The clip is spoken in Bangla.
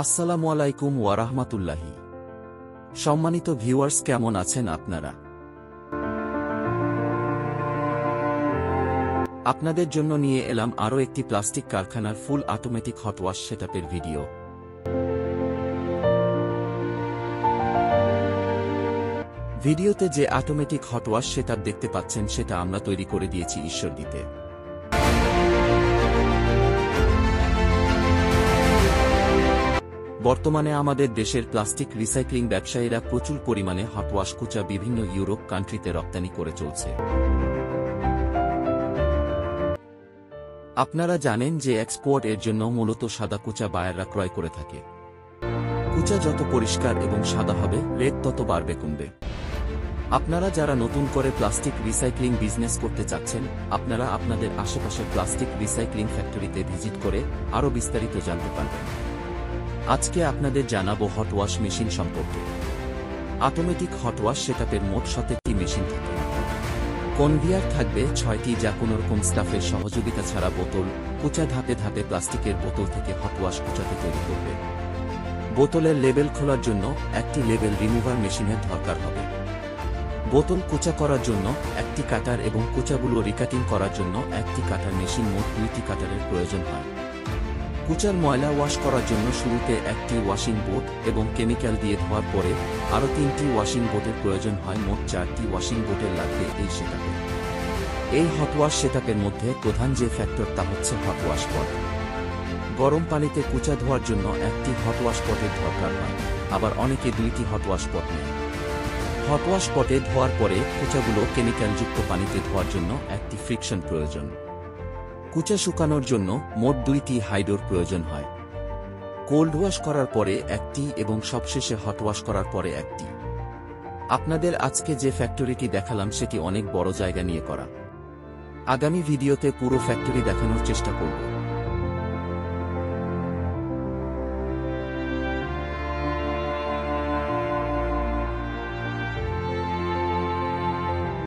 আসসালামু আলাইকুম ওয়া রাহমাতুল্লাহি। সম্মানিত ভিউয়ার্স, কেমন আছেন আপনারা? আপনাদের জন্য নিয়ে এলাম আরও একটি প্লাস্টিক কারখানার ফুল অটোমেটিক হট ওয়াশ সেটআপের ভিডিও। ভিডিওতে যে অটোমেটিক হট ওয়াশ সেটআপ দেখতে পাচ্ছেন সেটা আমরা তৈরি করে দিয়েছি ঈশ্বরদীতে। বর্তমানে আমাদের দেশের প্লাস্টিক রিসাইক্লিং ব্যবসায়ীরা প্রচুর পরিমাণে হট ওয়াশ কুচা বিভিন্ন ইউরোপ কান্ট্রিতে রপ্তানি করে চলছে। আপনারা জানেন যে এক্সপোর্ট এর জন্য মূলত সাদা কুচা বায়াররা ক্রয় করে থাকে। কুচা যত পরিষ্কার এবং সাদা হবে, রেট তত বাড়বে কমবে। আপনারা যারা নতুন করে প্লাস্টিক রিসাইক্লিং বিজনেস করতে চাচ্ছেন, আপনারা আপনাদের আশেপাশের প্লাস্টিক রিসাইক্লিং ফ্যাক্টরিতে ভিজিট করে আরও বিস্তারিত জানতে পারবেন। আজকে আপনাদের জানাবো হট ওয়াশ মেশিন সম্পর্কে। অটোমেটিক হট ওয়াশ সেটআপের মোট 7টি মেশিন থাকে। কনভেয়ার থাকবে 6টি, যা কোনোরকম স্টাফের সহযোগিতা ছাড়া বোতল কুচা ধাপে ধাপে প্লাস্টিকের বোতল থেকে হট ওয়াশ কুচাতে তৈরি করবে। বোতলের লেবেল খোলার জন্য একটি লেবেল রিমুভার মেশিনের দরকার হবে। বোতল কুচা করার জন্য একটি কাটার এবং কুচাগুলো রিকাটিং করার জন্য একটি কাটার মেশিন, মোট 2টি কাটারের প্রয়োজন হয়। কুচার ময়লা ওয়াশ করার জন্য শুরুতে একটি ওয়াশিং বোট এবং কেমিক্যাল দিয়ে ধোয়ার পরে আরও 3টি ওয়াশিং বোটের প্রয়োজন হয়। মোট 4টি ওয়াশিং বোটের লাগবে এই সেটআপে। এই হট ওয়াশ সেটআপের মধ্যে প্রধান যে ফ্যাক্টর তা হচ্ছে হট ওয়াশ পট। গরম পানিতে কুচা ধোয়ার জন্য একটি হট ওয়াশ পটের দরকার হয়, আবার অনেকে 2টি হট ওয়াশ পট নেয়। হট ওয়াশ পটে ধোয়ার পরে কুচাগুলো কেমিক্যালযুক্ত পানিতে ধোয়ার জন্য একটি ফ্রিকশন প্রয়োজন। কুচা শুকানোর জন্য মোট 2টি হাইডোর প্রয়োজন হয়। কোল্ড ওয়াশ করার পরে একটি এবং সবশেষে হট ওয়াশ করার পরে একটি। আপনাদের আজকে যে ফ্যাক্টরিটি দেখালাম সেটি অনেক বড় জায়গা নিয়ে করা। আগামী ভিডিওতে পুরো ফ্যাক্টরি দেখানোর চেষ্টা করব।